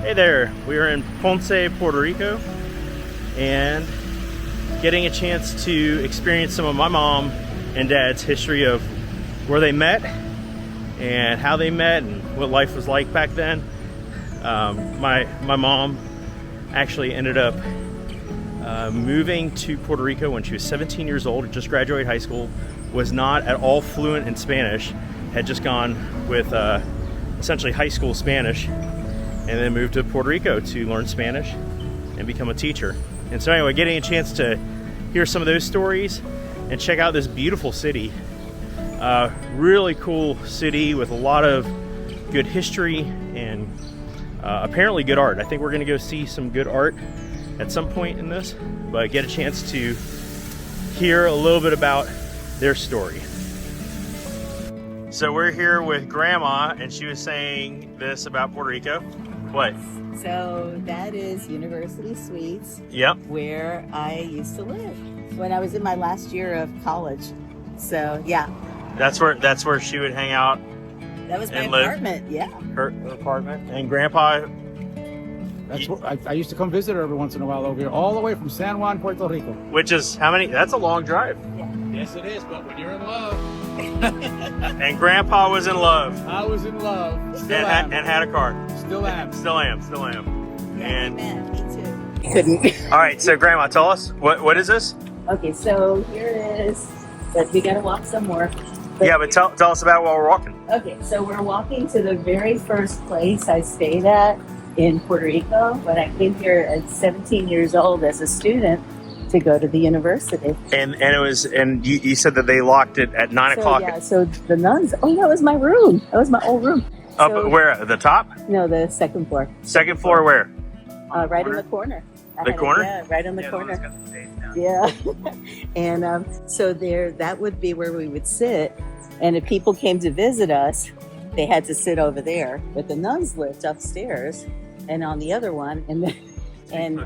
Hey there, we are in Ponce, Puerto Rico, and getting a chance to experience some of my mom and dad's history of where they met and how they met and what life was like back then. My mom actually ended up moving to Puerto Rico when she was 17 years old, had just graduated high school, was not at all fluent in Spanish, had just gone with essentially high school Spanish, and then moved to Puerto Rico to learn Spanish and become a teacher. And so anyway, getting a chance to hear some of those stories and check out this beautiful city. Really cool city with a lot of good history and apparently good art. I think we're gonna go see some good art at some point in this, but get a chance to hear a little bit about their story. So we're here with Grandma, and she was saying this about Puerto Rico. What? So that is University Suites. Yep. Where I used to live when I was in my last year of college. So yeah. That's where she would hang out. That was my apartment. Yeah. Her apartment. And Grandpa. That's what I used to come visit her every once in a while over here, all the way from San Juan, Puerto Rico. Which is how many? That's a long drive. Yeah. Yes, it is. But when you're in love. And Grandpa was in love. I was in love. Still am. And had a car. Still am. Still am. Yeah, And man, me too. Couldn't. all right, so Grandma, tell us what is this? Okay, so here is. But we gotta walk some more. But tell us about while we're walking. Okay, so we're walking to the very first place I stayed at in Puerto Rico when I came here at 17 years old as a student to go to the university. And it was, and you said that they locked it at 9 o'clock. Yeah, so the nuns, that was my room. That was my old room. Up So- where? At the top? No, the second floor. Second floor where? Right in the corner. The corner? Yeah, right in the corner. Yeah. And so that would be where we would sit. And if people came to visit us, they had to sit over there. But the nuns lived upstairs and on the other one. And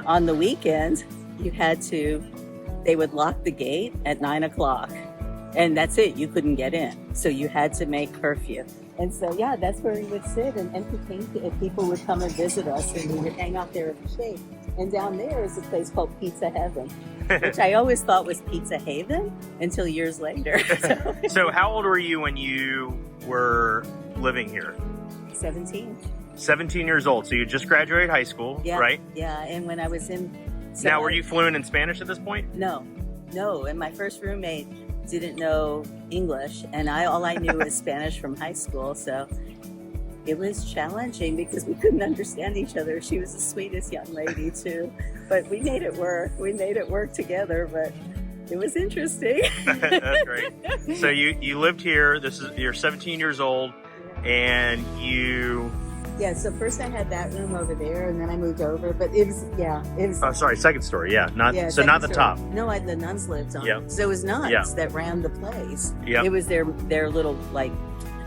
on the weekends, they would lock the gate at 9 o'clock. And that's it. You couldn't get in. So you had to make curfew. And so, yeah, that's where we would sit and entertain. If people would come and visit us, and we would hang out there at the shade. And down there is a place called Pizza Heaven, which I always thought was Pizza Haven until years later. So how old were you when you were living here? 17. 17 years old. So you just graduated high school, Yeah, right? Yeah, and when I was in... Now, were you fluent in Spanish at this point? No. And my first roommate didn't know English, and all I knew was Spanish from high school, so it was challenging because we couldn't understand each other. She was the sweetest young lady too, but we made it work. We made it work together, but it was interesting. That's great. So you lived here. You're 17 years old, and you... Yeah, so first I had that room over there, and then I moved over. But it was. Oh, sorry, second story. Yeah, not the story. top. No, the nuns lived on. Yep. So it was nuns Yep. that ran the place. Yep. It was their little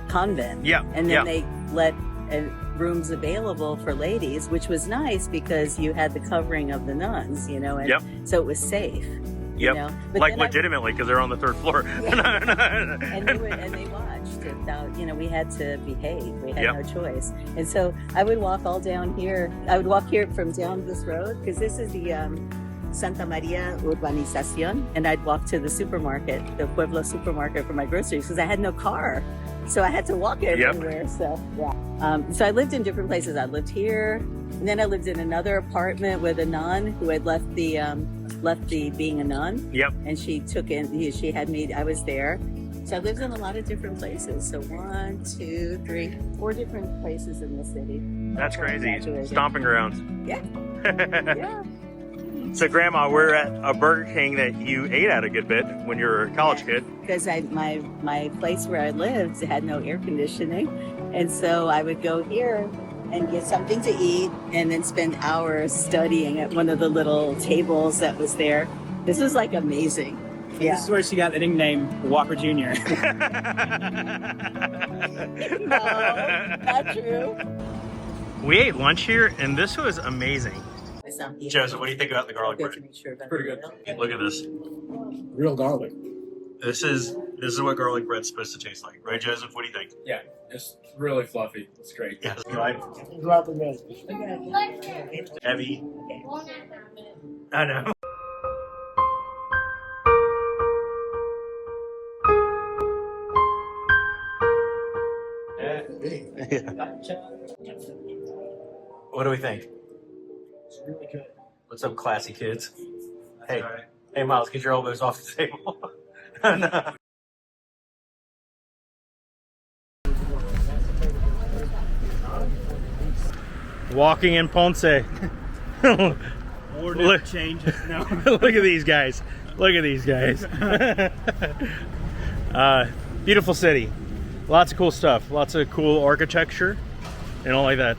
convent. Yeah. And then they let rooms available for ladies, which was nice because you had the covering of the nuns, and so it was safe. Yep. But legitimately, because they're on the third floor. Yeah. and they watched. We had to behave. We had no choice. And so I would walk all down here. I would walk here from down this road because this is the Santa Maria Urbanización, and I'd walk to the supermarket, the Pueblo supermarket, for my groceries because I had no car. So I had to walk everywhere. So so I lived in different places. I lived here, and then I lived in another apartment with a nun who had left the being a nun. Yep. And she had me. I was there. So I lived in a lot of different places. So 1, 2, 3, 4 different places in the city. That's crazy. Stomping grounds. Yeah. Yeah. So, Grandma, we're at a Burger King that you ate at a good bit when you were a college kid. Because my place where I lived had no air conditioning. And so I would go here and get something to eat and then spend hours studying at one of the little tables that was there. This was amazing. Yeah. This is where she got the nickname Walker Jr. No, not true. We ate lunch here, and this was amazing. Joseph, what do you think about the garlic bread? Pretty good. Look at this. Real garlic. This is This is what garlic bread's supposed to taste like, right, Joseph? What do you think? Yeah, it's really fluffy. It's great. Yeah. Heavy. I know. What do we think? It's really good. What's up, classy kids? Hey, hey, Miles, get your elbows off the table. No. Walking in Ponce. Look, changes. No. Look at these guys. Look at these guys. Beautiful city. Lots of cool stuff. Lots of cool architecture and all like that.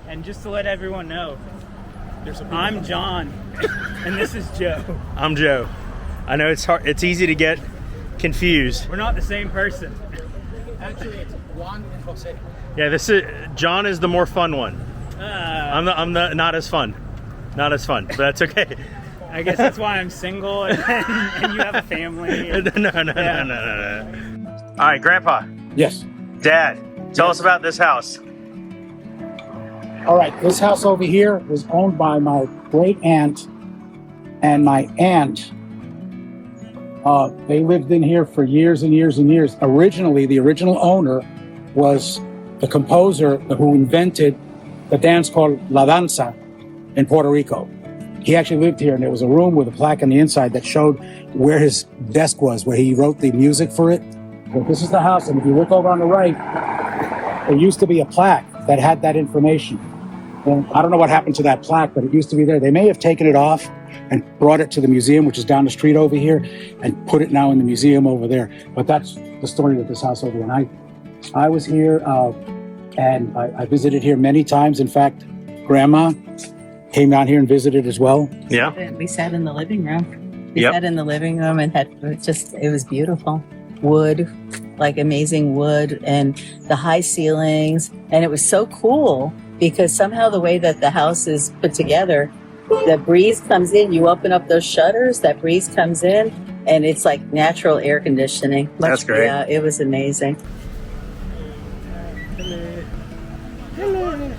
And just to let everyone know, I'm John, and this is Joe. I'm Joe. I know it's hard. It's easy to get confused. We're not the same person. Actually, it's Juan and Jose. Yeah, this is John is the more fun one. I'm the not as fun. Not as fun, but that's okay. I guess that's why I'm single and you have a family. No. All right, Grandpa, Yes. Dad, tell us about this house. All right, this house over here was owned by my great aunt and my aunt. They lived in here for years and years and years. Originally, the original owner was the composer who invented the dance called La Danza in Puerto Rico. He actually lived here, and there was a room with a plaque on the inside that showed where his desk was, where he wrote the music for it. But this is the house, and if you look over on the right, there used to be a plaque that had that information. And I don't know what happened to that plaque, but it used to be there. They may have taken it off and brought it to the museum, which is down the street over here, and put it now in the museum over there. But that's the story of this house over there. And I was here, and I visited here many times. In fact, Grandma came down here and visited as well. Yeah. We sat in the living room. We Yep. sat in the living room and it was beautiful. Wood, like amazing wood, and the high ceilings. And it was so cool because somehow the way that the house is put together, the breeze comes in, you open up those shutters, that breeze comes in, and it's like natural air conditioning. That's great. Yeah, it was amazing. Hello.